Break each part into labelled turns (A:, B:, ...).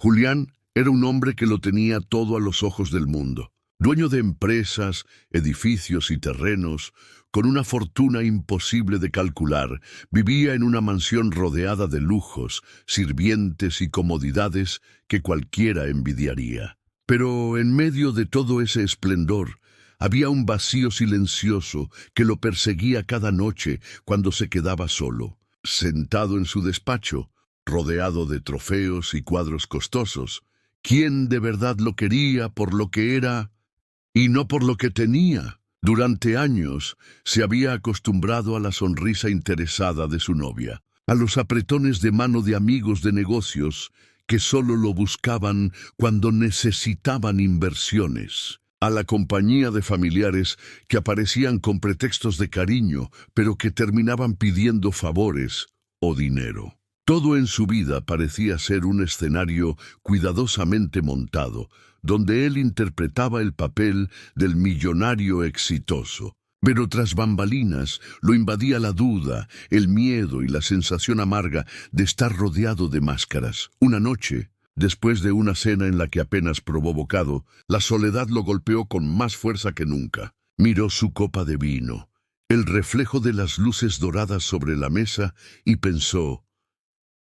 A: Julián era un hombre que lo tenía todo a los ojos del mundo. Dueño de empresas, edificios y terrenos, con una fortuna imposible de calcular, vivía en una mansión rodeada de lujos, sirvientes y comodidades que cualquiera envidiaría. Pero en medio de todo ese esplendor, había un vacío silencioso que lo perseguía cada noche cuando se quedaba solo, sentado en su despacho, rodeado de trofeos y cuadros costosos. ¿Quién de verdad lo quería por lo que era y no por lo que tenía? Durante años se había acostumbrado a la sonrisa interesada de su novia, a los apretones de mano de amigos de negocios que solo lo buscaban cuando necesitaban inversiones, a la compañía de familiares que aparecían con pretextos de cariño, pero que terminaban pidiendo favores o dinero. Todo en su vida parecía ser un escenario cuidadosamente montado, donde él interpretaba el papel del millonario exitoso. Pero tras bambalinas lo invadía la duda, el miedo y la sensación amarga de estar rodeado de máscaras. Una noche, después de una cena en la que apenas probó bocado, la soledad lo golpeó con más fuerza que nunca. Miró su copa de vino, el reflejo de las luces doradas sobre la mesa, y pensó: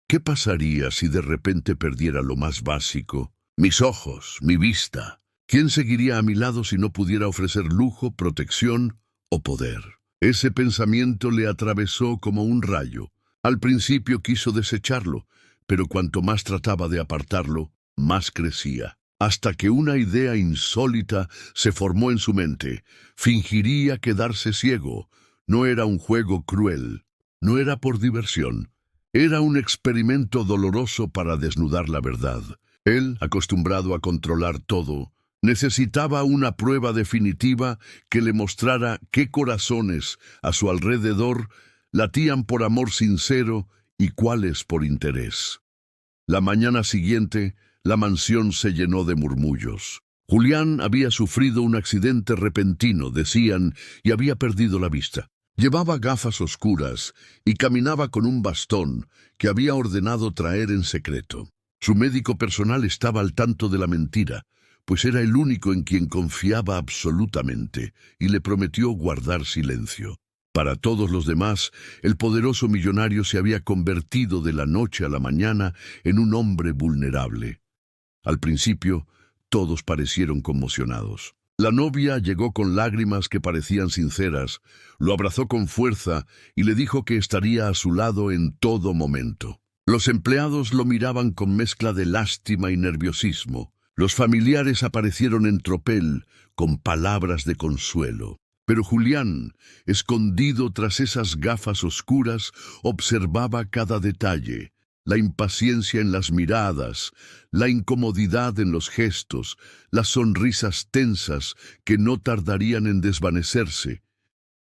A: ¿qué pasaría si de repente perdiera lo más básico? Mis ojos, mi vista. ¿Quién seguiría a mi lado si no pudiera ofrecer lujo, protección o poder? Ese pensamiento le atravesó como un rayo. Al principio quiso desecharlo, pero cuanto más trataba de apartarlo, más crecía, hasta que una idea insólita se formó en su mente. Fingiría quedarse ciego. No era un juego cruel, no era por diversión. Era un experimento doloroso para desnudar la verdad. Él, acostumbrado a controlar todo, necesitaba una prueba definitiva que le mostrara qué corazones a su alrededor latían por amor sincero y cuáles por interés. La mañana siguiente, la mansión se llenó de murmullos. Julián había sufrido un accidente repentino, decían, y había perdido la vista. Llevaba gafas oscuras y caminaba con un bastón que había ordenado traer en secreto. Su médico personal estaba al tanto de la mentira, pues era el único en quien confiaba absolutamente, y le prometió guardar silencio. Para todos los demás, el poderoso millonario se había convertido de la noche a la mañana en un hombre vulnerable. Al principio, todos parecieron conmocionados. La novia llegó con lágrimas que parecían sinceras, lo abrazó con fuerza y le dijo que estaría a su lado en todo momento. Los empleados lo miraban con mezcla de lástima y nerviosismo. Los familiares aparecieron en tropel con palabras de consuelo. Pero Julián, escondido tras esas gafas oscuras, observaba cada detalle. La impaciencia en las miradas, la incomodidad en los gestos, las sonrisas tensas que no tardarían en desvanecerse.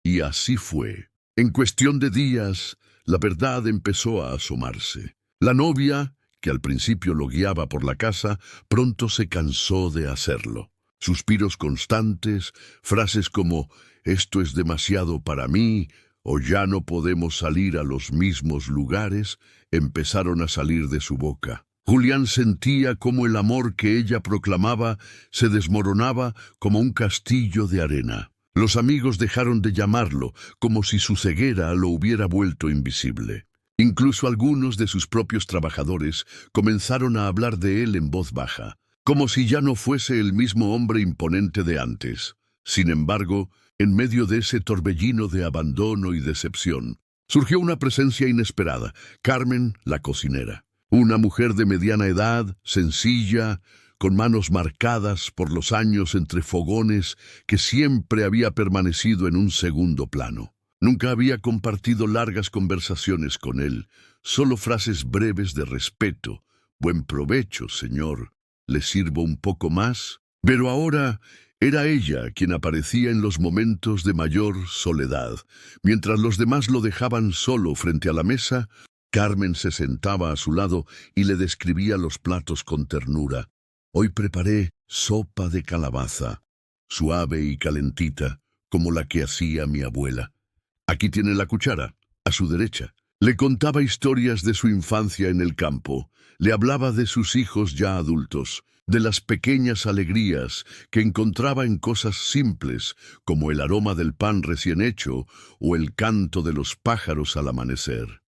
A: Y así fue. En cuestión de días, la verdad empezó a asomarse. La novia, que al principio lo guiaba por la casa, pronto se cansó de hacerlo. Suspiros constantes, frases como «esto es demasiado para mí» o «ya no podemos salir a los mismos lugares», empezaron a salir de su boca. Julián sentía cómo el amor que ella proclamaba se desmoronaba como un castillo de arena. Los amigos dejaron de llamarlo, como si su ceguera lo hubiera vuelto invisible. Incluso algunos de sus propios trabajadores comenzaron a hablar de él en voz baja, como si ya no fuese el mismo hombre imponente de antes. Sin embargo, en medio de ese torbellino de abandono y decepción, surgió una presencia inesperada: Carmen, la cocinera. Una mujer de mediana edad, sencilla, con manos marcadas por los años entre fogones, que siempre había permanecido en un segundo plano. Nunca había compartido largas conversaciones con él, solo frases breves de respeto. «Buen provecho, señor. ¿Le sirvo un poco más?» Pero ahora era ella quien aparecía en los momentos de mayor soledad. Mientras los demás lo dejaban solo frente a la mesa, Carmen se sentaba a su lado y le describía los platos con ternura. «Hoy preparé sopa de calabaza, suave y calentita, como la que hacía mi abuela. Aquí tiene la cuchara, a su derecha». Le contaba historias de su infancia en el campo, Le hablaba de sus hijos ya adultos, de las pequeñas alegrías que encontraba en cosas simples, como el aroma del pan recién hecho o el canto de los pájaros al amanecer.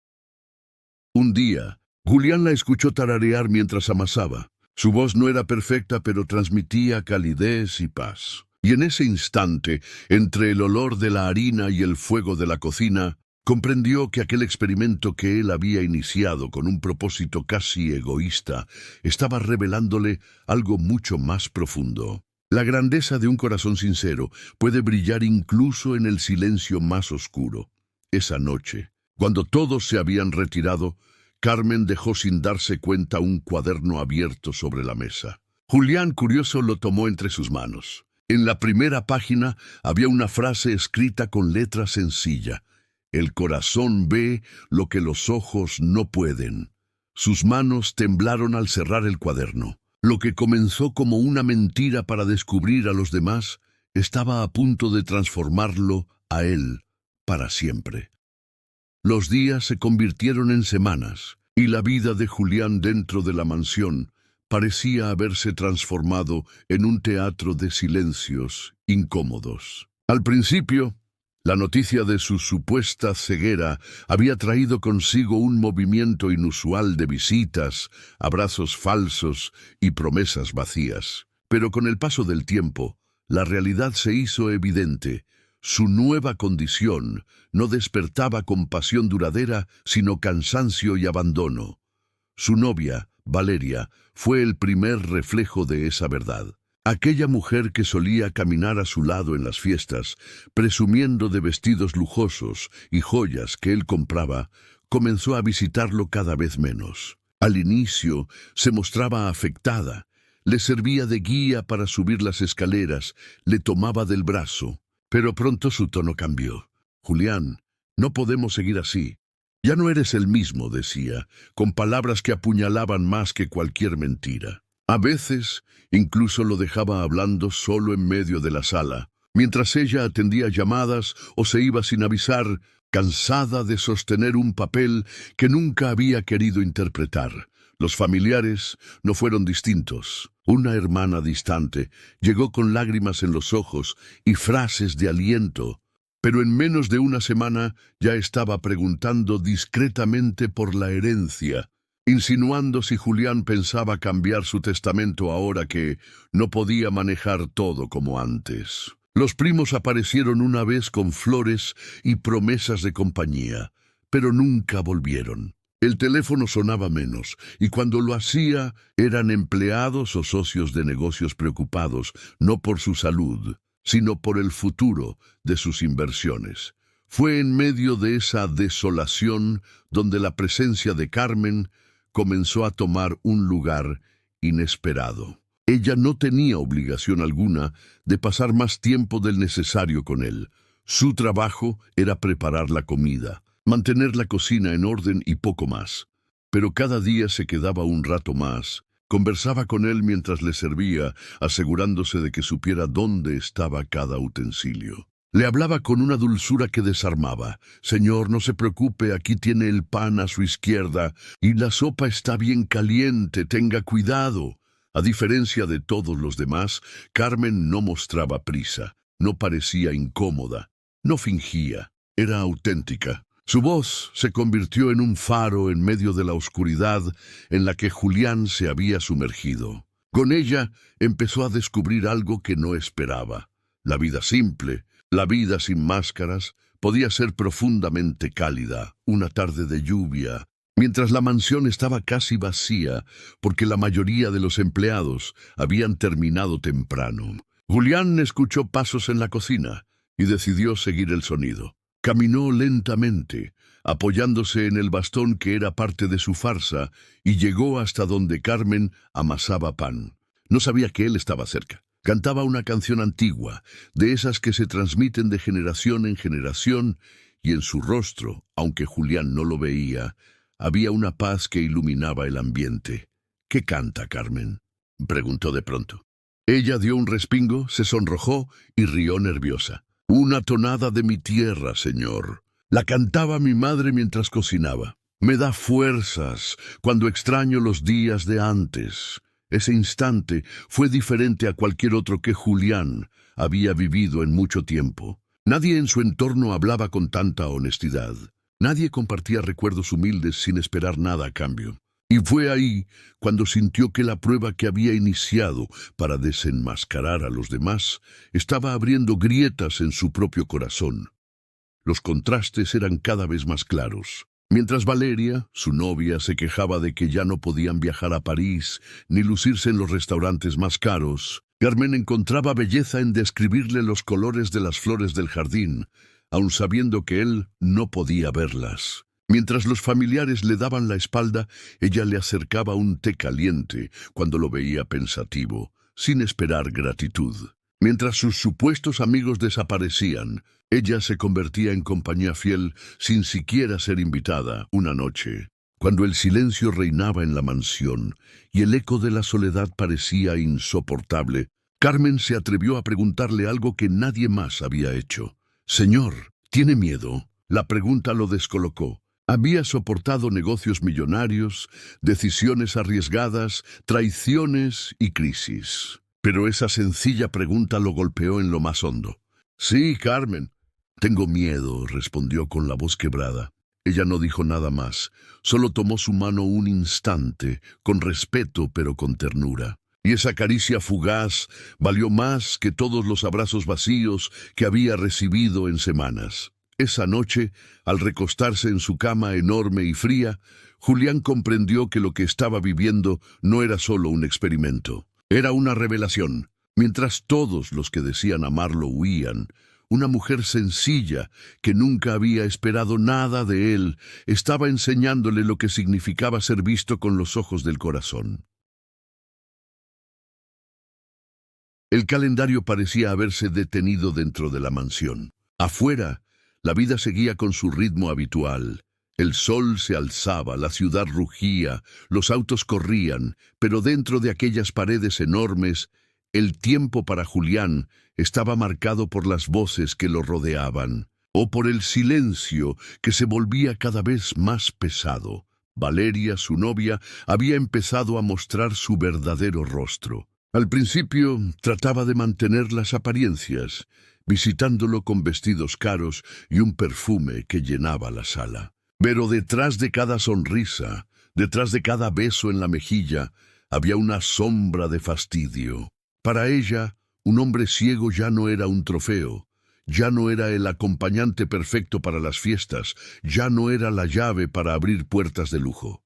A: Un día, Julián la escuchó tararear mientras amasaba. Su voz no era perfecta, pero transmitía calidez y paz. Y en ese instante, entre el olor de la harina y el fuego de la cocina, comprendió que aquel experimento que él había iniciado con un propósito casi egoísta estaba revelándole algo mucho más profundo. La grandeza de un corazón sincero puede brillar incluso en el silencio más oscuro. Esa noche, cuando todos se habían retirado, Carmen dejó sin darse cuenta un cuaderno abierto sobre la mesa. Julián, curioso, lo tomó entre sus manos. En la primera página había una frase escrita con letra sencilla: «El corazón ve lo que los ojos no pueden». Sus manos temblaron al cerrar el cuaderno. Lo que comenzó como una mentira para descubrir a los demás estaba a punto de transformarlo a él para siempre. Los días se convirtieron en semanas, y la vida de Julián dentro de la mansión parecía haberse transformado en un teatro de silencios incómodos. Al principio, la noticia de su supuesta ceguera había traído consigo un movimiento inusual de visitas, abrazos falsos y promesas vacías. Pero con el paso del tiempo, la realidad se hizo evidente. Su nueva condición no despertaba compasión duradera, sino cansancio y abandono. Su novia, Valeria, fue el primer reflejo de esa verdad. Aquella mujer que solía caminar a su lado en las fiestas, presumiendo de vestidos lujosos y joyas que él compraba, comenzó a visitarlo cada vez menos. Al inicio se mostraba afectada, le servía de guía para subir las escaleras, le tomaba del brazo, pero pronto su tono cambió. «Julián, no podemos seguir así. Ya no eres el mismo», decía, con palabras que apuñalaban más que cualquier mentira. A veces, incluso lo dejaba hablando solo en medio de la sala, mientras ella atendía llamadas o se iba sin avisar, cansada de sostener un papel que nunca había querido interpretar. Los familiares no fueron distintos. Una hermana distante llegó con lágrimas en los ojos y frases de aliento, pero en menos de una semana ya estaba preguntando discretamente por la herencia, insinuando si Julián pensaba cambiar su testamento ahora que no podía manejar todo como antes. Los primos aparecieron una vez con flores y promesas de compañía, pero nunca volvieron. El teléfono sonaba menos, y cuando lo hacía eran empleados o socios de negocios preocupados, no por su salud, sino por el futuro de sus inversiones. Fue en medio de esa desolación donde la presencia de Carmen comenzó a tomar un lugar inesperado. Ella no tenía obligación alguna de pasar más tiempo del necesario con él. Su trabajo era preparar la comida, mantener la cocina en orden y poco más. Pero cada día se quedaba un rato más. Conversaba con él mientras le servía, asegurándose de que supiera dónde estaba cada utensilio. Le hablaba con una dulzura que desarmaba. «Señor, no se preocupe, aquí tiene el pan a su izquierda, y la sopa está bien caliente, tenga cuidado». A diferencia de todos los demás, Carmen no mostraba prisa, no parecía incómoda, no fingía, era auténtica. Su voz se convirtió en un faro en medio de la oscuridad en la que Julián se había sumergido. Con ella empezó a descubrir algo que no esperaba. La vida simple, la vida sin máscaras, podía ser profundamente cálida. Una tarde de lluvia, mientras la mansión estaba casi vacía porque la mayoría de los empleados habían terminado temprano, Julián escuchó pasos en la cocina y decidió seguir el sonido. Caminó lentamente, apoyándose en el bastón que era parte de su farsa, y llegó hasta donde Carmen amasaba pan. No sabía que él estaba cerca. Cantaba una canción antigua, de esas que se transmiten de generación en generación, y en su rostro, aunque Julián no lo veía, había una paz que iluminaba el ambiente. «¿Qué canta, Carmen?», preguntó de pronto. Ella dio un respingo, se sonrojó y rió nerviosa. «Una tonada de mi tierra, señor. La cantaba mi madre mientras cocinaba». Me da fuerzas cuando extraño los días de antes. Ese instante fue diferente a cualquier otro que Julián había vivido en mucho tiempo. Nadie en su entorno hablaba con tanta honestidad. Nadie compartía recuerdos humildes sin esperar nada a cambio. Y fue ahí cuando sintió que la prueba que había iniciado para desenmascarar a los demás estaba abriendo grietas en su propio corazón. Los contrastes eran cada vez más claros. Mientras Valeria, su novia, se quejaba de que ya no podían viajar a París ni lucirse en los restaurantes más caros, Carmen encontraba belleza en describirle los colores de las flores del jardín, aun sabiendo que él no podía verlas. Mientras los familiares le daban la espalda, ella le acercaba un té caliente cuando lo veía pensativo, sin esperar gratitud. Mientras sus supuestos amigos desaparecían, ella se convertía en compañía fiel sin siquiera ser invitada una noche. Cuando el silencio reinaba en la mansión y el eco de la soledad parecía insoportable, Carmen se atrevió a preguntarle algo que nadie más había hecho. «Señor, ¿tiene miedo?». La pregunta lo descolocó. Había soportado negocios millonarios, decisiones arriesgadas, traiciones y crisis. Pero esa sencilla pregunta lo golpeó en lo más hondo. «Sí, Carmen». «Tengo miedo», respondió con la voz quebrada. Ella no dijo nada más, solo tomó su mano un instante, con respeto pero con ternura. Y esa caricia fugaz valió más que todos los abrazos vacíos que había recibido en semanas. Esa noche, al recostarse en su cama enorme y fría, Julián comprendió que lo que estaba viviendo no era solo un experimento. Era una revelación. Mientras todos los que decían amarlo huían, una mujer sencilla, que nunca había esperado nada de él, estaba enseñándole lo que significaba ser visto con los ojos del corazón. El calendario parecía haberse detenido dentro de la mansión. Afuera, la vida seguía con su ritmo habitual. El sol se alzaba, la ciudad rugía, los autos corrían, pero dentro de aquellas paredes enormes, el tiempo para Julián estaba marcado por las voces que lo rodeaban, o por el silencio que se volvía cada vez más pesado. Valeria, su novia, había empezado a mostrar su verdadero rostro. Al principio trataba de mantener las apariencias, visitándolo con vestidos caros y un perfume que llenaba la sala. Pero detrás de cada sonrisa, detrás de cada beso en la mejilla, había una sombra de fastidio. Para ella, un hombre ciego ya no era un trofeo, ya no era el acompañante perfecto para las fiestas, ya no era la llave para abrir puertas de lujo.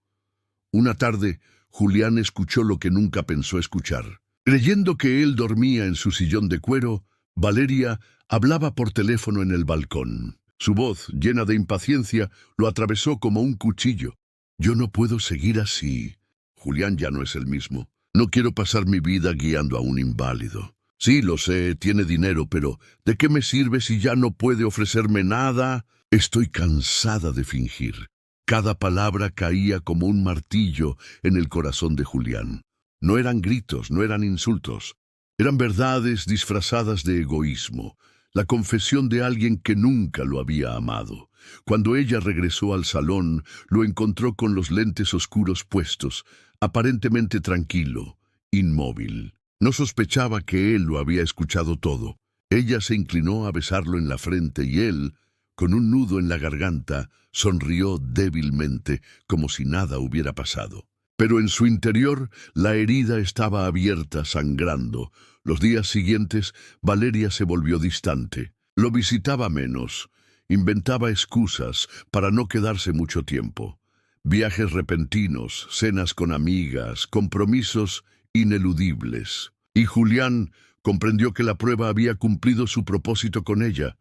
A: Una tarde, Julián escuchó lo que nunca pensó escuchar. Creyendo que él dormía en su sillón de cuero, Valeria hablaba por teléfono en el balcón. Su voz, llena de impaciencia, lo atravesó como un cuchillo. «Yo no puedo seguir así. Julián ya no es el mismo. No quiero pasar mi vida guiando a un inválido. Sí, lo sé, tiene dinero, pero ¿de qué me sirve si ya no puede ofrecerme nada? Estoy cansada de fingir». Cada palabra caía como un martillo en el corazón de Julián. No eran gritos, no eran insultos. Eran verdades disfrazadas de egoísmo, la confesión de alguien que nunca lo había amado. Cuando ella regresó al salón, lo encontró con los lentes oscuros puestos, aparentemente tranquilo, inmóvil. No sospechaba que él lo había escuchado todo. Ella se inclinó a besarlo en la frente y él, con un nudo en la garganta, sonrió débilmente, como si nada hubiera pasado. Pero en su interior la herida estaba abierta, sangrando. Los días siguientes, Valeria se volvió distante. Lo visitaba menos. Inventaba excusas para no quedarse mucho tiempo. Viajes repentinos, cenas con amigas, compromisos ineludibles. Y Julián comprendió que la prueba había cumplido su propósito con ella.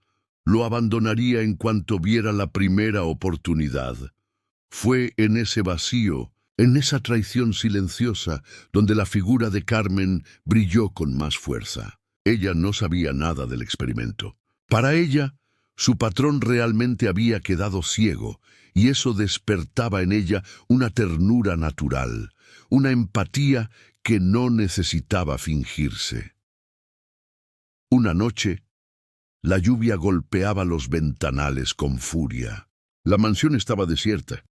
A: Lo abandonaría en cuanto viera la primera oportunidad. Fue en ese vacío, en esa traición silenciosa, donde la figura de Carmen brilló con más fuerza. Ella no sabía nada del experimento. Para ella, su patrón realmente había quedado ciego, y eso despertaba en ella una ternura natural, una empatía que no necesitaba fingirse. Una noche, la lluvia golpeaba los ventanales con furia. La mansión estaba desierta.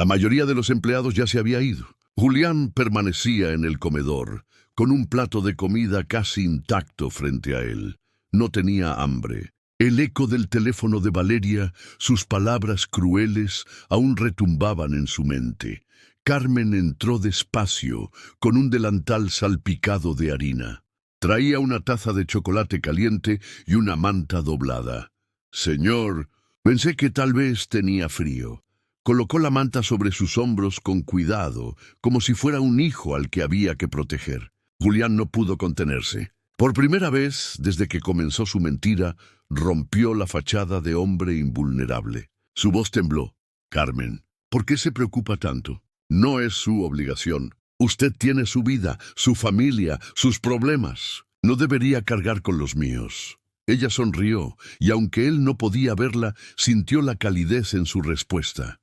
A: La mayoría de los empleados ya se había ido. Julián permanecía en el comedor, con un plato de comida casi intacto frente a él. No tenía hambre. El eco del teléfono de Valeria, sus palabras crueles, aún retumbaban en su mente. Carmen entró despacio, con un delantal salpicado de harina. Traía una taza de chocolate caliente y una manta doblada. «Señor», pensé que tal vez tenía frío. Colocó la manta sobre sus hombros con cuidado, como si fuera un hijo al que había que proteger. Julián no pudo contenerse. Por primera vez, desde que comenzó su mentira, rompió la fachada de hombre invulnerable. Su voz tembló. «Carmen, ¿por qué se preocupa tanto? No es su obligación. Usted tiene su vida, su familia, sus problemas. No debería cargar con los míos». Ella sonrió, y aunque él no podía verla, sintió la calidez en su respuesta.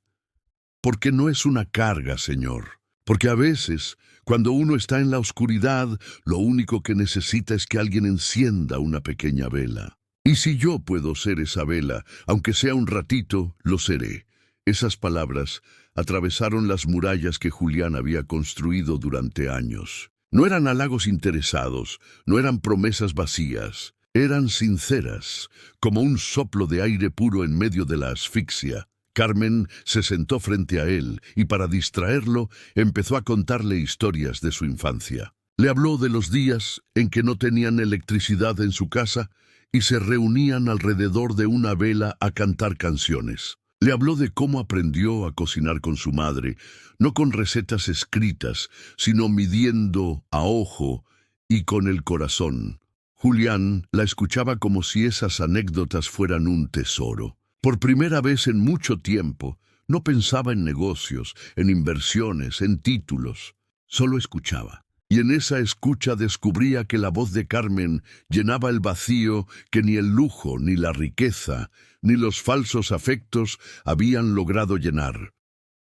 A: «Porque no es una carga, señor. Porque a veces, cuando uno está en la oscuridad, lo único que necesita es que alguien encienda una pequeña vela. Y si yo puedo ser esa vela, aunque sea un ratito, lo seré». Esas palabras atravesaron las murallas que Julián había construido durante años. No eran halagos interesados, no eran promesas vacías. Eran sinceras, como un soplo de aire puro en medio de la asfixia. Carmen se sentó frente a él y para distraerlo empezó a contarle historias de su infancia. Le habló de los días en que no tenían electricidad en su casa y se reunían alrededor de una vela a cantar canciones. Le habló de cómo aprendió a cocinar con su madre, no con recetas escritas, sino midiendo a ojo y con el corazón. Julián la escuchaba como si esas anécdotas fueran un tesoro. Por primera vez en mucho tiempo, no pensaba en negocios, en inversiones, en títulos. Solo escuchaba. Y en esa escucha descubría que la voz de Carmen llenaba el vacío que ni el lujo, ni la riqueza, ni los falsos afectos habían logrado llenar.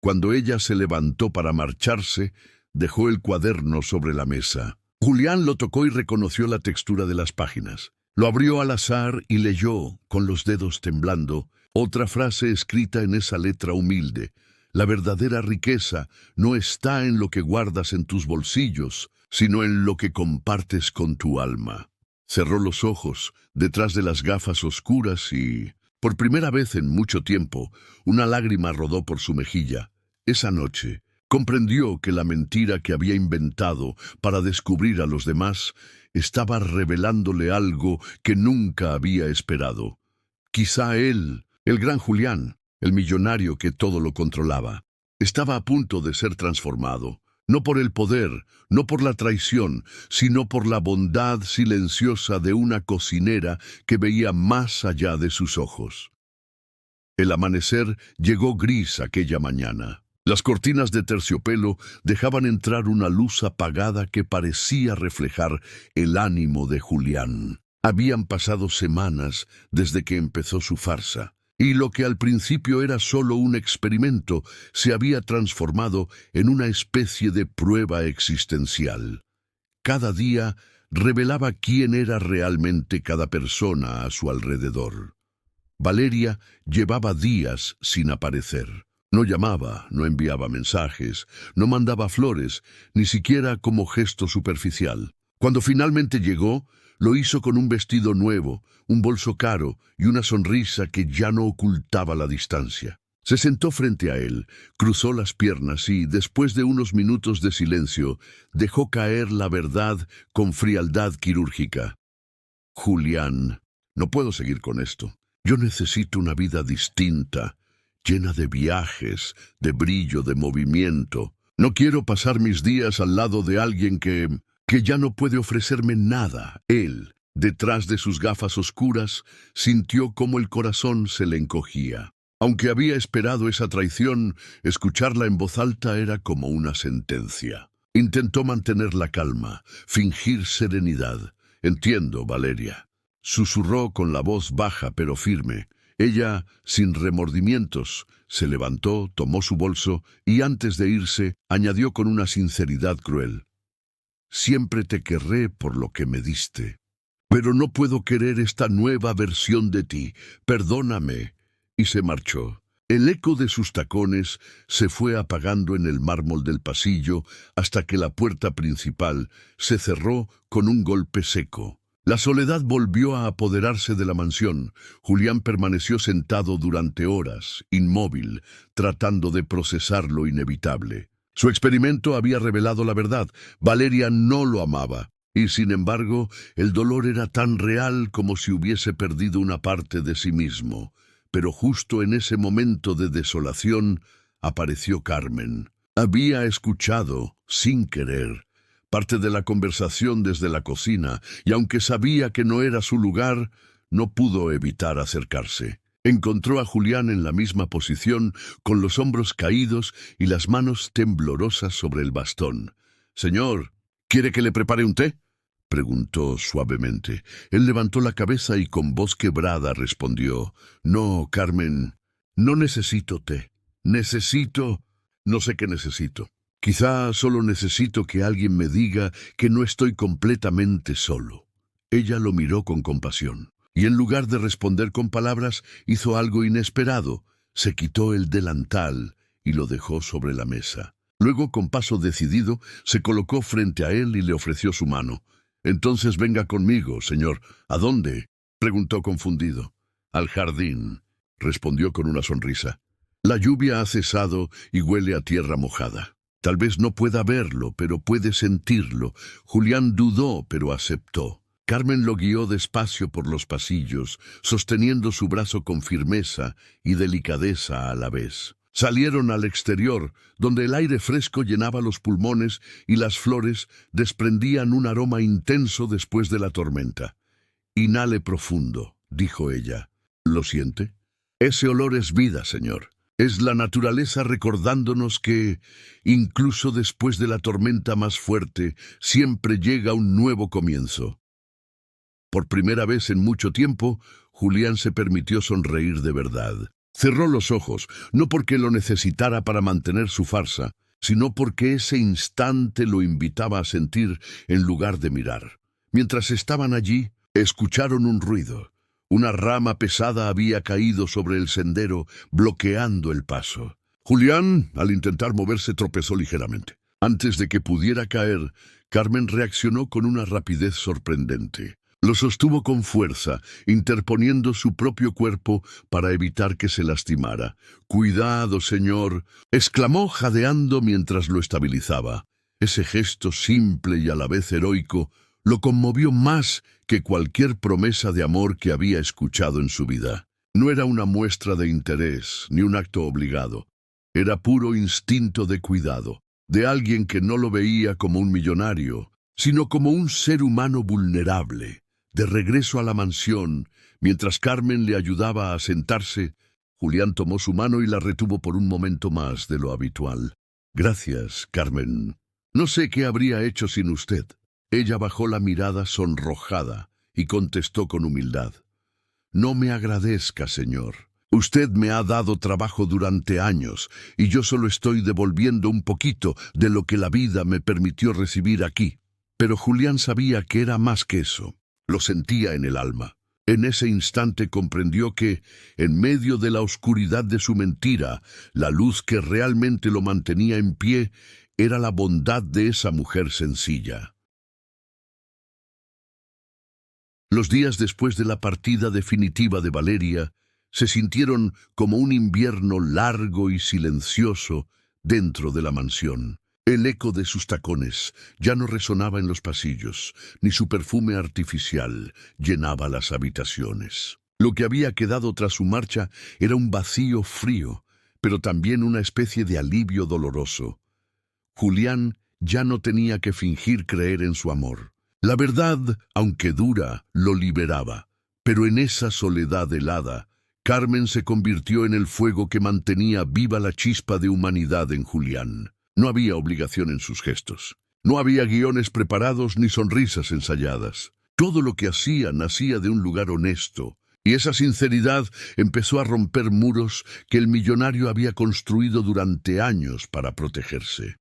A: Cuando ella se levantó para marcharse, dejó el cuaderno sobre la mesa. Julián lo tocó y reconoció la textura de las páginas. Lo abrió al azar y leyó, con los dedos temblando, otra frase escrita en esa letra humilde. «La verdadera riqueza no está en lo que guardas en tus bolsillos, sino en lo que compartes con tu alma». Cerró los ojos, detrás de las gafas oscuras y, por primera vez en mucho tiempo, una lágrima rodó por su mejilla. Esa noche, comprendió que la mentira que había inventado para descubrir a los demás estaba revelándole algo que nunca había esperado. Quizá él, el gran Julián, el millonario que todo lo controlaba, estaba a punto de ser transformado, no por el poder, no por la traición, sino por la bondad silenciosa de una cocinera que veía más allá de sus ojos. El amanecer llegó gris aquella mañana. Las cortinas de terciopelo dejaban entrar una luz apagada que parecía reflejar el ánimo de Julián. Habían pasado semanas desde que empezó su farsa, y lo que al principio era solo un experimento se había transformado en una especie de prueba existencial. Cada día revelaba quién era realmente cada persona a su alrededor. Valeria llevaba días sin aparecer. No llamaba, no enviaba mensajes, no mandaba flores, ni siquiera como gesto superficial. Cuando finalmente llegó, lo hizo con un vestido nuevo, un bolso caro y una sonrisa que ya no ocultaba la distancia. Se sentó frente a él, cruzó las piernas y, después de unos minutos de silencio, dejó caer la verdad con frialdad quirúrgica. «Julián, no puedo seguir con esto. Yo necesito una vida distinta, llena de viajes, de brillo, de movimiento. No quiero pasar mis días al lado de alguien que ya no puede ofrecerme nada». Él, detrás de sus gafas oscuras, sintió cómo el corazón se le encogía. Aunque había esperado esa traición, escucharla en voz alta era como una sentencia. Intentó mantener la calma, fingir serenidad. «Entiendo, Valeria», susurró con la voz baja pero firme. Ella, sin remordimientos, se levantó, tomó su bolso y antes de irse, añadió con una sinceridad cruel: «Siempre te querré por lo que me diste, pero no puedo querer esta nueva versión de ti. Perdóname». Y se marchó. El eco de sus tacones se fue apagando en el mármol del pasillo hasta que la puerta principal se cerró con un golpe seco. La soledad volvió a apoderarse de la mansión. Julián permaneció sentado durante horas, inmóvil, tratando de procesar lo inevitable. Su experimento había revelado la verdad. Valeria no lo amaba. Y sin embargo, el dolor era tan real como si hubiese perdido una parte de sí mismo. Pero justo en ese momento de desolación apareció Carmen. Había escuchado, sin querer, parte de la conversación desde la cocina, y aunque sabía que no era su lugar, no pudo evitar acercarse. Encontró a Julián en la misma posición, con los hombros caídos y las manos temblorosas sobre el bastón. «Señor, ¿quiere que le prepare un té?», preguntó suavemente. Él levantó la cabeza y con voz quebrada respondió: «No, Carmen, no necesito té. No sé qué necesito. Quizá solo necesito que alguien me diga que no estoy completamente solo». Ella lo miró con compasión, y en lugar de responder con palabras, hizo algo inesperado. Se quitó el delantal y lo dejó sobre la mesa. Luego, con paso decidido, se colocó frente a él y le ofreció su mano. «Entonces venga conmigo, señor». «¿A dónde?», preguntó confundido. «Al jardín», respondió con una sonrisa. «La lluvia ha cesado y huele a tierra mojada. Tal vez no pueda verlo, pero puede sentirlo». Julián dudó, pero aceptó. Carmen lo guió despacio por los pasillos, sosteniendo su brazo con firmeza y delicadeza a la vez. Salieron al exterior, donde el aire fresco llenaba los pulmones y las flores desprendían un aroma intenso después de la tormenta. «Inhale profundo», dijo ella. «¿Lo siente? Ese olor es vida, señor. Es la naturaleza recordándonos que, incluso después de la tormenta más fuerte, siempre llega un nuevo comienzo». Por primera vez en mucho tiempo, Julián se permitió sonreír de verdad. Cerró los ojos, no porque lo necesitara para mantener su farsa, sino porque ese instante lo invitaba a sentir en lugar de mirar. Mientras estaban allí, escucharon un ruido. Una rama pesada había caído sobre el sendero, bloqueando el paso. Julián, al intentar moverse, tropezó ligeramente. Antes de que pudiera caer, Carmen reaccionó con una rapidez sorprendente. Lo sostuvo con fuerza, interponiendo su propio cuerpo para evitar que se lastimara. «Cuidado, señor», exclamó jadeando mientras lo estabilizaba. Ese gesto simple y a la vez heroico lo conmovió más que cualquier promesa de amor que había escuchado en su vida. No era una muestra de interés, ni un acto obligado. Era puro instinto de cuidado, de alguien que no lo veía como un millonario, sino como un ser humano vulnerable. De regreso a la mansión, mientras Carmen le ayudaba a sentarse, Julián tomó su mano y la retuvo por un momento más de lo habitual. «Gracias, Carmen. No sé qué habría hecho sin usted». Ella bajó la mirada sonrojada y contestó con humildad: «No me agradezca, señor. Usted me ha dado trabajo durante años y yo solo estoy devolviendo un poquito de lo que la vida me permitió recibir aquí». Pero Julián sabía que era más que eso. Lo sentía en el alma. En ese instante comprendió que, en medio de la oscuridad de su mentira, la luz que realmente lo mantenía en pie era la bondad de esa mujer sencilla. Los días después de la partida definitiva de Valeria se sintieron como un invierno largo y silencioso dentro de la mansión. El eco de sus tacones ya no resonaba en los pasillos, ni su perfume artificial llenaba las habitaciones. Lo que había quedado tras su marcha era un vacío frío, pero también una especie de alivio doloroso. Julián ya no tenía que fingir creer en su amor. La verdad, aunque dura, lo liberaba. Pero en esa soledad helada, Carmen se convirtió en el fuego que mantenía viva la chispa de humanidad en Julián. No había obligación en sus gestos. No había guiones preparados ni sonrisas ensayadas. Todo lo que hacía nacía de un lugar honesto, y esa sinceridad empezó a romper muros que el millonario había construido durante años para protegerse.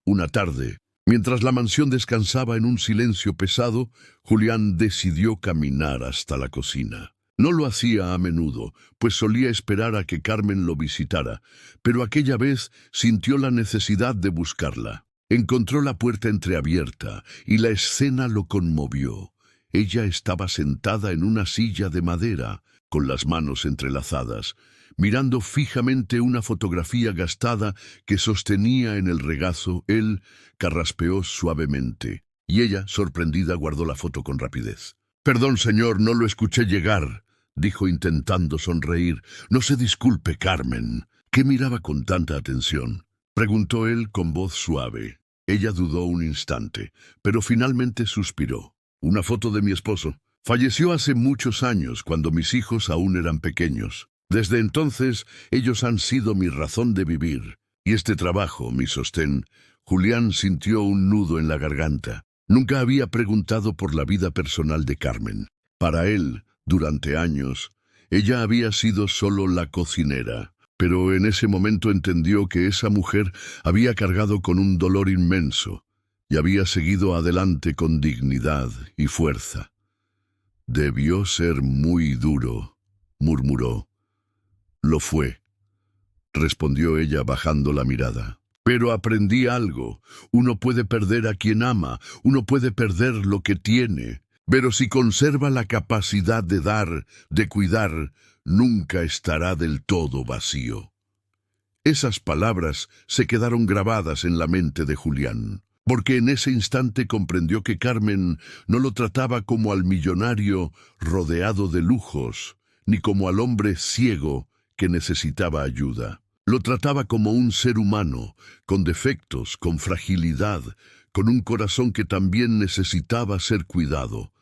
A: Una tarde, mientras la mansión descansaba en un silencio pesado, Julián decidió caminar hasta la cocina. No lo hacía a menudo, pues solía esperar a que Carmen lo visitara, pero aquella vez sintió la necesidad de buscarla. Encontró la puerta entreabierta y la escena lo conmovió. Ella estaba sentada en una silla de madera, con las manos entrelazadas, mirando fijamente una fotografía gastada que sostenía en el regazo. Él carraspeó suavemente, y ella, sorprendida, guardó la foto con rapidez. «Perdón, señor, no lo escuché llegar», dijo intentando sonreír. «No se disculpe, Carmen». «¿Qué miraba con tanta atención?», preguntó él con voz suave. Ella dudó un instante, pero finalmente suspiró. «Una foto de mi esposo. Falleció hace muchos años, cuando mis hijos aún eran pequeños. Desde entonces, ellos han sido mi razón de vivir. Y este trabajo, mi sostén». Julián sintió un nudo en la garganta. Nunca había preguntado por la vida personal de Carmen. Para él, durante años, ella había sido solo la cocinera. Pero en ese momento entendió que esa mujer había cargado con un dolor inmenso y había seguido adelante con dignidad y fuerza. «Debió ser muy duro», murmuró. «Lo fue», respondió ella bajando la mirada. «Pero aprendí algo. Uno puede perder a quien ama, uno puede perder lo que tiene, pero si conserva la capacidad de dar, de cuidar, nunca estará del todo vacío». Esas palabras se quedaron grabadas en la mente de Julián, porque en ese instante comprendió que Carmen no lo trataba como al millonario rodeado de lujos, ni como al hombre ciego que necesitaba ayuda. Lo trataba como un ser humano, con defectos, con fragilidad, con un corazón que también necesitaba ser cuidado.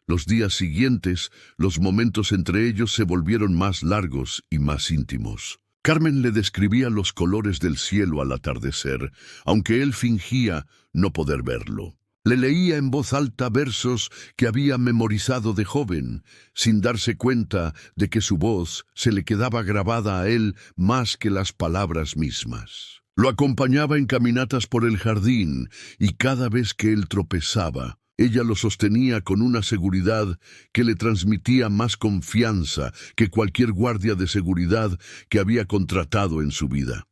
A: Los días siguientes, los momentos entre ellos se volvieron más largos y más íntimos. Carmen le describía los colores del cielo al atardecer, aunque él fingía no poder verlo. Le leía en voz alta versos que había memorizado de joven, sin darse cuenta de que su voz se le quedaba grabada a él más que las palabras mismas. Lo acompañaba en caminatas por el jardín, y cada vez que él tropezaba, ella lo sostenía con una seguridad que le transmitía más confianza que cualquier guardia de seguridad que había contratado en su vida.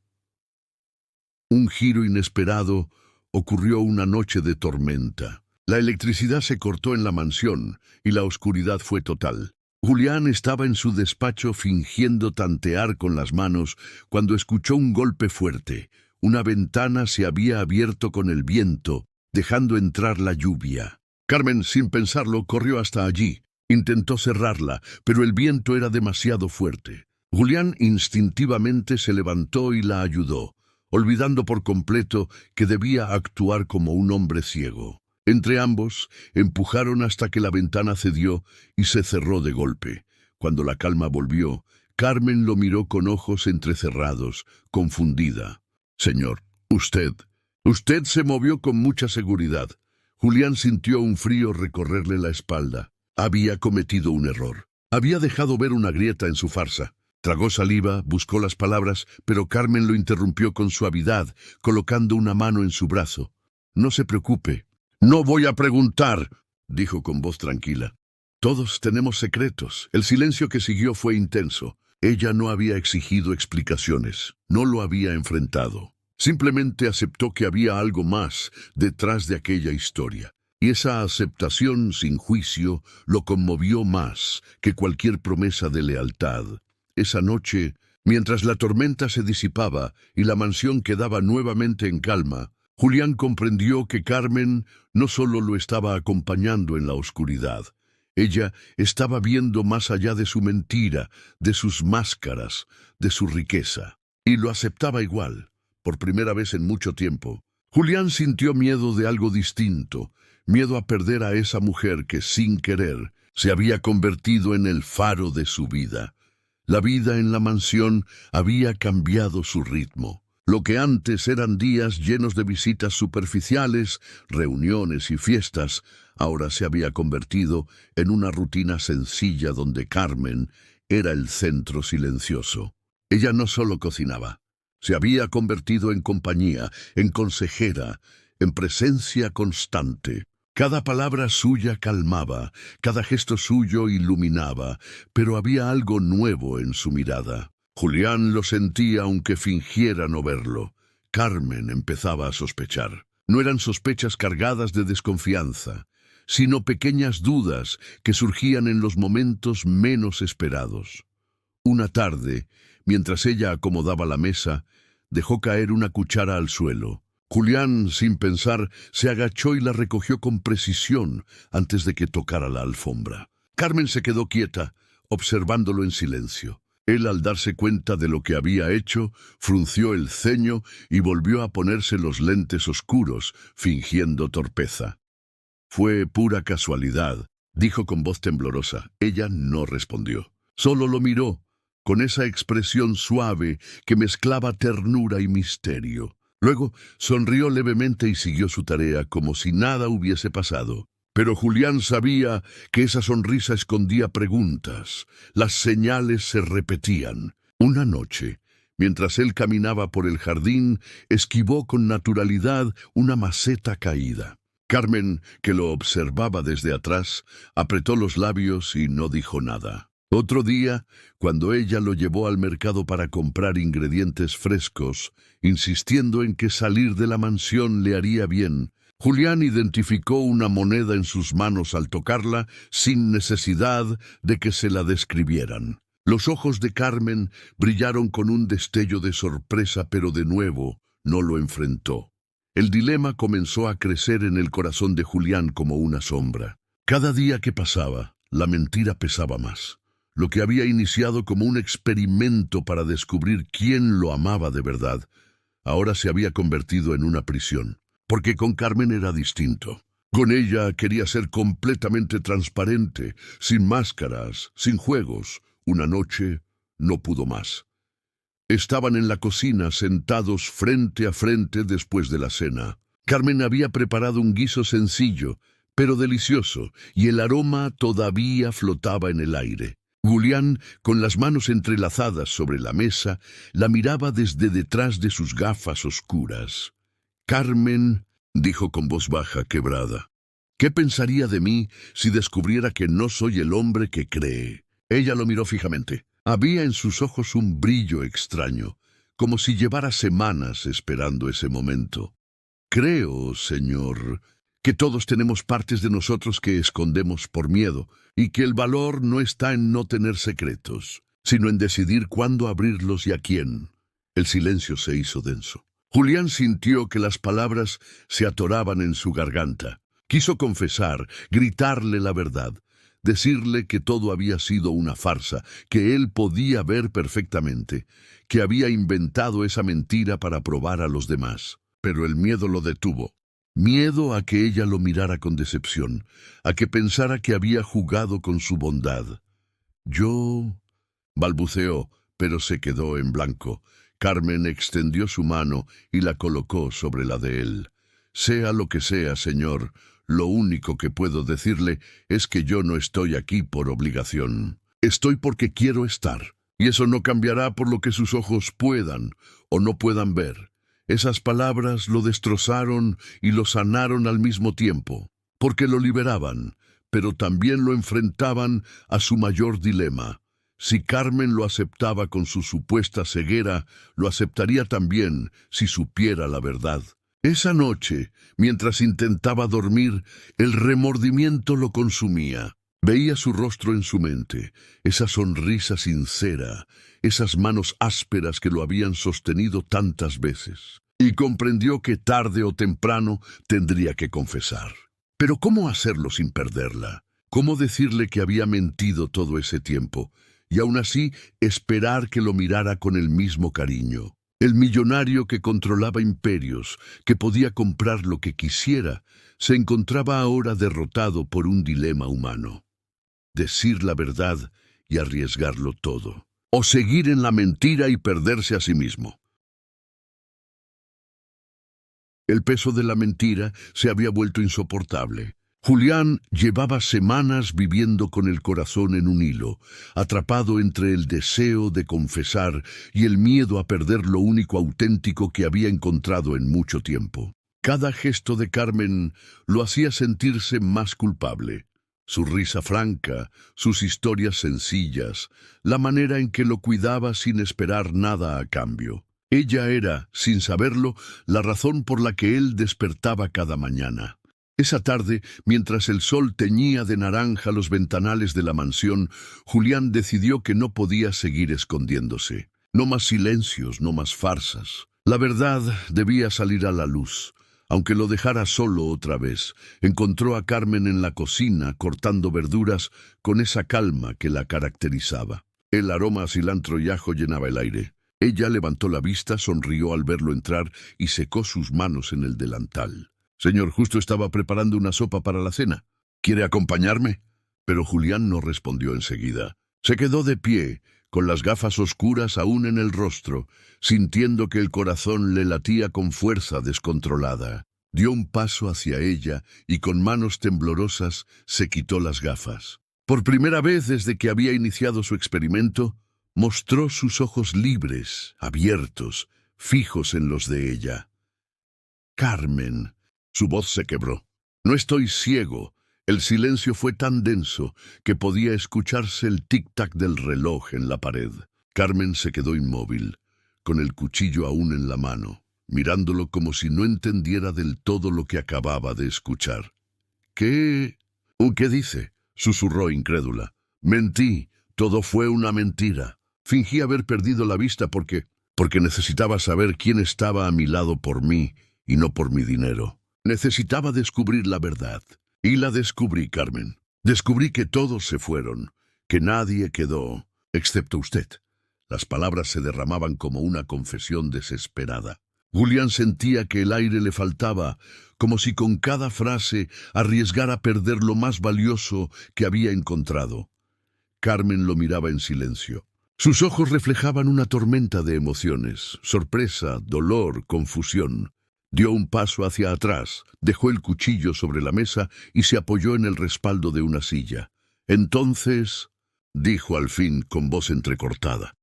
A: Un giro inesperado ocurrió una noche de tormenta. La electricidad se cortó en la mansión y la oscuridad fue total. Julián estaba en su despacho fingiendo tantear con las manos cuando escuchó un golpe fuerte. Una ventana se había abierto con el viento, dejando entrar la lluvia. Carmen, sin pensarlo, corrió hasta allí. Intentó cerrarla, pero el viento era demasiado fuerte. Julián instintivamente se levantó y la ayudó, olvidando por completo que debía actuar como un hombre ciego. Entre ambos, empujaron hasta que la ventana cedió y se cerró de golpe. Cuando la calma volvió, Carmen lo miró con ojos entrecerrados, confundida. «Señor, usted se movió con mucha seguridad». Julián sintió un frío recorrerle la espalda. Había cometido un error. Había dejado ver una grieta en su farsa. Tragó saliva, buscó las palabras, pero Carmen lo interrumpió con suavidad, colocando una mano en su brazo. «No se preocupe». «No voy a preguntar», dijo con voz tranquila. «Todos tenemos secretos». El silencio que siguió fue intenso. Ella no había exigido explicaciones, no lo había enfrentado. Simplemente aceptó que había algo más detrás de aquella historia. Y esa aceptación sin juicio lo conmovió más que cualquier promesa de lealtad. Esa noche, mientras la tormenta se disipaba y la mansión quedaba nuevamente en calma, Julián comprendió que Carmen no solo lo estaba acompañando en la oscuridad. Ella estaba viendo más allá de su mentira, de sus máscaras, de su riqueza. Y lo aceptaba igual. Por primera vez en mucho tiempo, Julián sintió miedo de algo distinto, miedo a perder a esa mujer que, sin querer, se había convertido en el faro de su vida. La vida en la mansión había cambiado su ritmo. Lo que antes eran días llenos de visitas superficiales, reuniones y fiestas, ahora se había convertido en una rutina sencilla donde Carmen era el centro silencioso. Ella no solo cocinaba. Se había convertido en compañía, en consejera, en presencia constante. Cada palabra suya calmaba, cada gesto suyo iluminaba, pero había algo nuevo en su mirada. Julián lo sentía aunque fingiera no verlo. Carmen empezaba a sospechar. No eran sospechas cargadas de desconfianza, sino pequeñas dudas que surgían en los momentos menos esperados. Una tarde, mientras ella acomodaba la mesa, dejó caer una cuchara al suelo. Julián, sin pensar, se agachó y la recogió con precisión antes de que tocara la alfombra. Carmen se quedó quieta, observándolo en silencio. Él, al darse cuenta de lo que había hecho, frunció el ceño y volvió a ponerse los lentes oscuros, fingiendo torpeza. «Fue pura casualidad», dijo con voz temblorosa. Ella no respondió. Solo lo miró, con esa expresión suave que mezclaba ternura y misterio. Luego sonrió levemente y siguió su tarea como si nada hubiese pasado. Pero Julián sabía que esa sonrisa escondía preguntas. Las señales se repetían. Una noche, mientras él caminaba por el jardín, esquivó con naturalidad una maceta caída. Carmen, que lo observaba desde atrás, apretó los labios y no dijo nada. Otro día, cuando ella lo llevó al mercado para comprar ingredientes frescos, insistiendo en que salir de la mansión le haría bien, Julián identificó una moneda en sus manos al tocarla sin necesidad de que se la describieran. Los ojos de Carmen brillaron con un destello de sorpresa, pero de nuevo no lo enfrentó. El dilema comenzó a crecer en el corazón de Julián como una sombra. Cada día que pasaba, la mentira pesaba más. Lo que había iniciado como un experimento para descubrir quién lo amaba de verdad, ahora se había convertido en una prisión. Porque con Carmen era distinto. Con ella quería ser completamente transparente, sin máscaras, sin juegos. Una noche no pudo más. Estaban en la cocina, sentados frente a frente después de la cena. Carmen había preparado un guiso sencillo, pero delicioso, y el aroma todavía flotaba en el aire. Julián, con las manos entrelazadas sobre la mesa, la miraba desde detrás de sus gafas oscuras. «Carmen», dijo con voz baja, quebrada, «¿qué pensaría de mí si descubriera que no soy el hombre que cree?» Ella lo miró fijamente. Había en sus ojos un brillo extraño, como si llevara semanas esperando ese momento. «Creo, señor, que todos tenemos partes de nosotros que escondemos por miedo, y que el valor no está en no tener secretos, sino en decidir cuándo abrirlos y a quién». El silencio se hizo denso. Julián sintió que las palabras se atoraban en su garganta. Quiso confesar, gritarle la verdad, decirle que todo había sido una farsa, que él podía ver perfectamente, que había inventado esa mentira para probar a los demás. Pero el miedo lo detuvo. Miedo a que ella lo mirara con decepción, a que pensara que había jugado con su bondad. «Yo», balbuceó, pero se quedó en blanco. Carmen extendió su mano y la colocó sobre la de él. «Sea lo que sea, señor, lo único que puedo decirle es que yo no estoy aquí por obligación. Estoy porque quiero estar, y eso no cambiará por lo que sus ojos puedan o no puedan ver». Esas palabras lo destrozaron y lo sanaron al mismo tiempo, porque lo liberaban, pero también lo enfrentaban a su mayor dilema. Si Carmen lo aceptaba con su supuesta ceguera, lo aceptaría también si supiera la verdad. Esa noche, mientras intentaba dormir, el remordimiento lo consumía. Veía su rostro en su mente, esa sonrisa sincera, esas manos ásperas que lo habían sostenido tantas veces, y comprendió que tarde o temprano tendría que confesar. Pero ¿cómo hacerlo sin perderla? ¿Cómo decirle que había mentido todo ese tiempo, y aún así esperar que lo mirara con el mismo cariño? El millonario que controlaba imperios, que podía comprar lo que quisiera, se encontraba ahora derrotado por un dilema humano. Decir la verdad y arriesgarlo todo, o seguir en la mentira y perderse a sí mismo. El peso de la mentira se había vuelto insoportable. Julián llevaba semanas viviendo con el corazón en un hilo, atrapado entre el deseo de confesar y el miedo a perder lo único auténtico que había encontrado en mucho tiempo. Cada gesto de Carmen lo hacía sentirse más culpable. Su risa franca, sus historias sencillas, la manera en que lo cuidaba sin esperar nada a cambio. Ella era, sin saberlo, la razón por la que él despertaba cada mañana. Esa tarde, mientras el sol teñía de naranja los ventanales de la mansión, Julián decidió que no podía seguir escondiéndose. No más silencios, no más farsas. La verdad debía salir a la luz. Aunque lo dejara solo otra vez, encontró a Carmen en la cocina cortando verduras con esa calma que la caracterizaba. El aroma a cilantro y ajo llenaba el aire. Ella levantó la vista, sonrió al verlo entrar y secó sus manos en el delantal. «Señor, justo estaba preparando una sopa para la cena. ¿Quiere acompañarme?» Pero Julián no respondió enseguida. Se quedó de pie, con las gafas oscuras aún en el rostro, sintiendo que el corazón le latía con fuerza descontrolada. Dio un paso hacia ella y con manos temblorosas se quitó las gafas. Por primera vez desde que había iniciado su experimento, mostró sus ojos libres, abiertos, fijos en los de ella. «Carmen». Su voz se quebró. «No estoy ciego». El silencio fue tan denso que podía escucharse el tic-tac del reloj en la pared. Carmen se quedó inmóvil, con el cuchillo aún en la mano, mirándolo como si no entendiera del todo lo que acababa de escuchar. «¿Qué? ¿Qué dice?», susurró incrédula. «Mentí, todo fue una mentira. Fingí haber perdido la vista porque necesitaba saber quién estaba a mi lado por mí y no por mi dinero. Necesitaba descubrir la verdad. Y la descubrí, Carmen. Descubrí que todos se fueron, que nadie quedó, excepto usted». Las palabras se derramaban como una confesión desesperada. Julián sentía que el aire le faltaba, como si con cada frase arriesgara perder lo más valioso que había encontrado. Carmen lo miraba en silencio. Sus ojos reflejaban una tormenta de emociones, sorpresa, dolor, confusión. Dio un paso hacia atrás, dejó el cuchillo sobre la mesa y se apoyó en el respaldo de una silla. «Entonces», dijo al fin con voz entrecortada,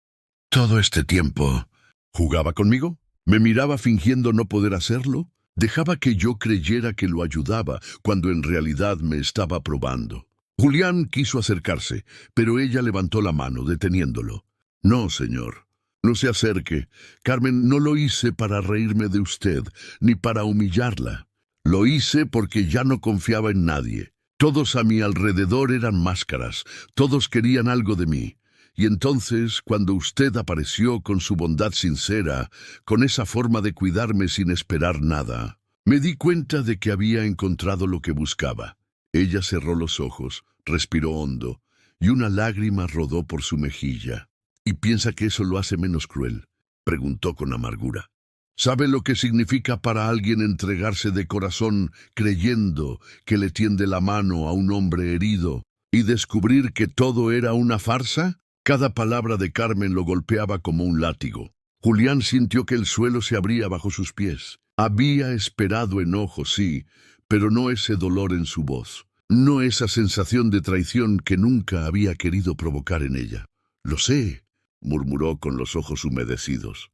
A: «todo este tiempo, ¿jugaba conmigo? ¿Me miraba fingiendo no poder hacerlo? ¿Dejaba que yo creyera que lo ayudaba cuando en realidad me estaba probando?» Julián quiso acercarse, pero ella levantó la mano, deteniéndolo. «No, señor. No se acerque. Carmen, no lo hice para reírme de usted, ni para humillarla. Lo hice porque ya no confiaba en nadie. Todos a mi alrededor eran máscaras, todos querían algo de mí. Y entonces, cuando usted apareció con su bondad sincera, con esa forma de cuidarme sin esperar nada, me di cuenta de que había encontrado lo que buscaba». Ella cerró los ojos, respiró hondo, y una lágrima rodó por su mejilla. «¿Y piensa que eso lo hace menos cruel?», preguntó con amargura. «¿Sabe lo que significa para alguien entregarse de corazón creyendo que le tiende la mano a un hombre herido y descubrir que todo era una farsa?» Cada palabra de Carmen lo golpeaba como un látigo. Julián sintió que el suelo se abría bajo sus pies. Había esperado enojo, sí, pero no ese dolor en su voz, no esa sensación de traición que nunca había querido provocar en ella. «Lo sé», murmuró con los ojos humedecidos.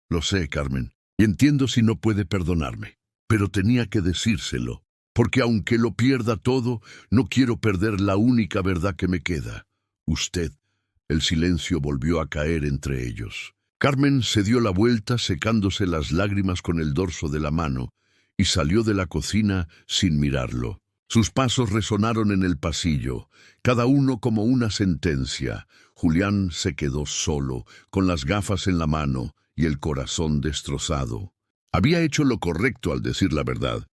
A: «Lo sé, Carmen, y entiendo si no puede perdonarme, pero tenía que decírselo, porque aunque lo pierda todo, no quiero perder la única verdad que me queda. Usted». El silencio volvió a caer entre ellos. Carmen se dio la vuelta secándose las lágrimas con el dorso de la mano y salió de la cocina sin mirarlo. Sus pasos resonaron en el pasillo, cada uno como una sentencia. Julián se quedó solo, con las gafas en la mano y el corazón destrozado. Había hecho lo correcto al decir la verdad,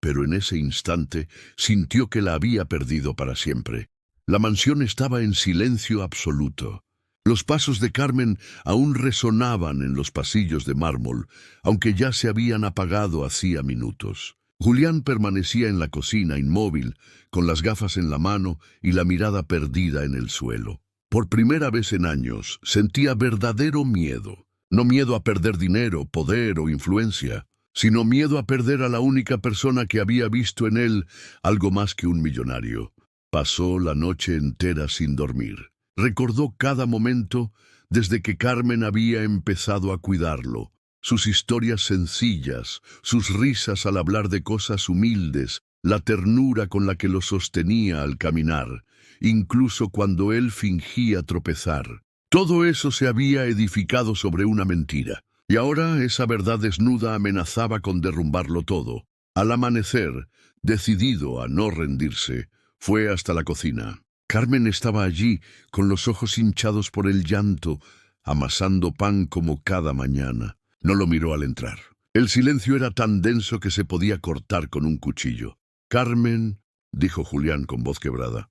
A: pero en ese instante sintió que la había perdido para siempre. La mansión estaba en silencio absoluto. Los pasos de Carmen aún resonaban en los pasillos de mármol, aunque ya se habían apagado hacía minutos. Julián permanecía en la cocina inmóvil, con las gafas en la mano y la mirada perdida en el suelo. Por primera vez en años sentía verdadero miedo. No miedo a perder dinero, poder o influencia, sino miedo a perder a la única persona que había visto en él algo más que un millonario. Pasó la noche entera sin dormir. Recordó cada momento desde que Carmen había empezado a cuidarlo, sus historias sencillas, sus risas al hablar de cosas humildes, la ternura con la que lo sostenía al caminar, incluso cuando él fingía tropezar. Todo eso se había edificado sobre una mentira, y ahora esa verdad desnuda amenazaba con derrumbarlo todo. Al amanecer, decidido a no rendirse, fue hasta la cocina. Carmen estaba allí, con los ojos hinchados por el llanto, amasando pan como cada mañana. No lo miró al entrar. El silencio era tan denso que se podía cortar con un cuchillo. «Carmen», dijo Julián con voz quebrada,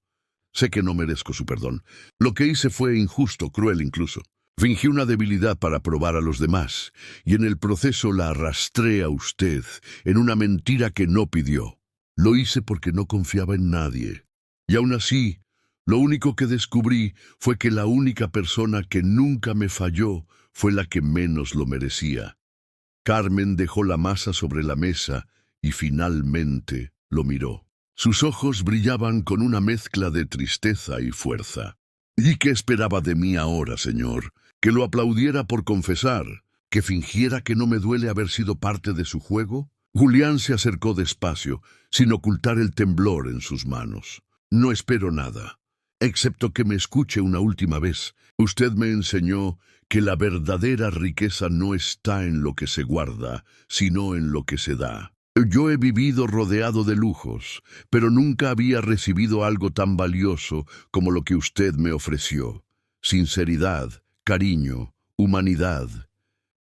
A: «sé que no merezco su perdón. Lo que hice fue injusto, cruel incluso. Fingí una debilidad para probar a los demás, y en el proceso la arrastré a usted en una mentira que no pidió. Lo hice porque no confiaba en nadie. Y aún así, lo único que descubrí fue que la única persona que nunca me falló fue la que menos lo merecía». Carmen dejó la masa sobre la mesa y finalmente lo miró. Sus ojos brillaban con una mezcla de tristeza y fuerza. «¿Y qué esperaba de mí ahora, señor? ¿Que lo aplaudiera por confesar? ¿Que fingiera que no me duele haber sido parte de su juego?» Julián se acercó despacio, sin ocultar el temblor en sus manos. «No espero nada, excepto que me escuche una última vez. Usted me enseñó que la verdadera riqueza no está en lo que se guarda, sino en lo que se da. Yo he vivido rodeado de lujos, pero nunca había recibido algo tan valioso como lo que usted me ofreció. Sinceridad, cariño, humanidad.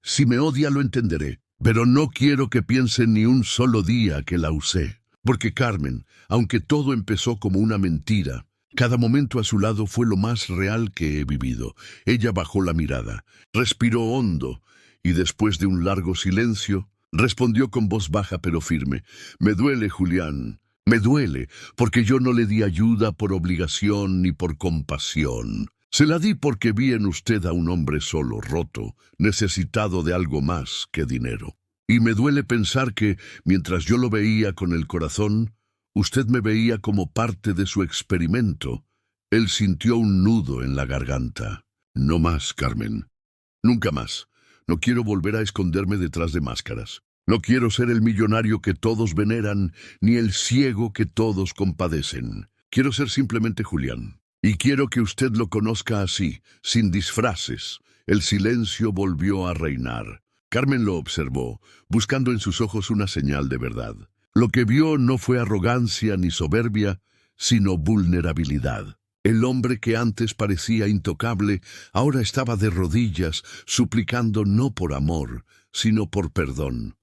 A: Si me odia lo entenderé, pero no quiero que piense ni un solo día que la usé. Porque Carmen, aunque todo empezó como una mentira, cada momento a su lado fue lo más real que he vivido». Ella bajó la mirada, respiró hondo y después de un largo silencio, respondió con voz baja pero firme: «Me duele, Julián, me duele, porque yo no le di ayuda por obligación ni por compasión. Se la di porque vi en usted a un hombre solo, roto, necesitado de algo más que dinero. Y me duele pensar que, mientras yo lo veía con el corazón, usted me veía como parte de su experimento». Él sintió un nudo en la garganta. «No más, Carmen. Nunca más. No quiero volver a esconderme detrás de máscaras. No quiero ser el millonario que todos veneran, ni el ciego que todos compadecen. Quiero ser simplemente Julián. Y quiero que usted lo conozca así, sin disfraces». El silencio volvió a reinar. Carmen lo observó, buscando en sus ojos una señal de verdad. Lo que vio no fue arrogancia ni soberbia, sino vulnerabilidad. El hombre que antes parecía intocable, ahora estaba de rodillas, suplicando no por amor, sino por perdón.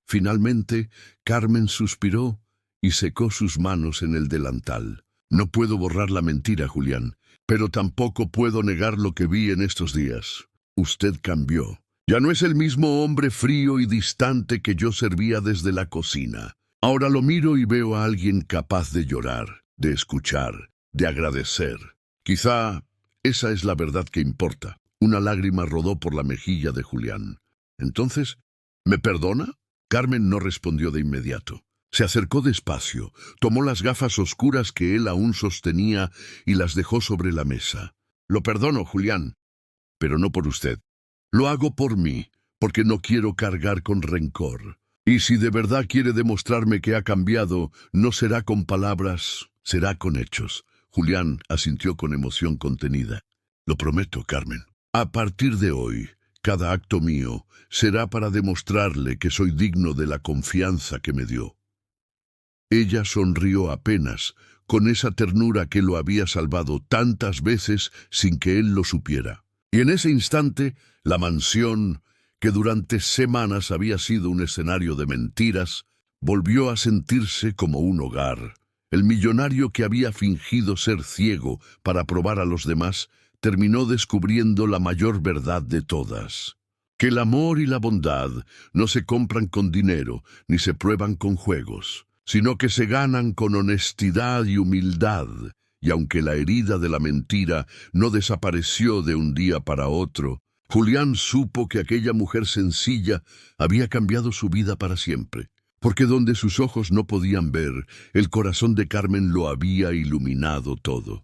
A: Finalmente, Carmen suspiró y secó sus manos en el delantal. «No puedo borrar la mentira, Julián, pero tampoco puedo negar lo que vi en estos días. Usted cambió. Ya no es el mismo hombre frío y distante que yo servía desde la cocina. Ahora lo miro y veo a alguien capaz de llorar, de escuchar, de agradecer. Quizá esa es la verdad que importa». Una lágrima rodó por la mejilla de Julián. «Entonces, ¿me perdona?» Carmen no respondió de inmediato. Se acercó despacio, tomó las gafas oscuras que él aún sostenía y las dejó sobre la mesa. «Lo perdono, Julián, pero no por usted. Lo hago por mí, porque no quiero cargar con rencor. Y si de verdad quiere demostrarme que ha cambiado, no será con palabras, será con hechos». Julián asintió con emoción contenida. «Lo prometo, Carmen. A partir de hoy, cada acto mío será para demostrarle que soy digno de la confianza que me dio». Ella sonrió apenas, con esa ternura que lo había salvado tantas veces sin que él lo supiera. Y en ese instante, la mansión, que durante semanas había sido un escenario de mentiras, volvió a sentirse como un hogar. El millonario que había fingido ser ciego para probar a los demás, terminó descubriendo la mayor verdad de todas: que el amor y la bondad no se compran con dinero ni se prueban con juegos, sino que se ganan con honestidad y humildad. Y aunque la herida de la mentira no desapareció de un día para otro, Julián supo que aquella mujer sencilla había cambiado su vida para siempre, porque donde sus ojos no podían ver, el corazón de Carmen lo había iluminado todo.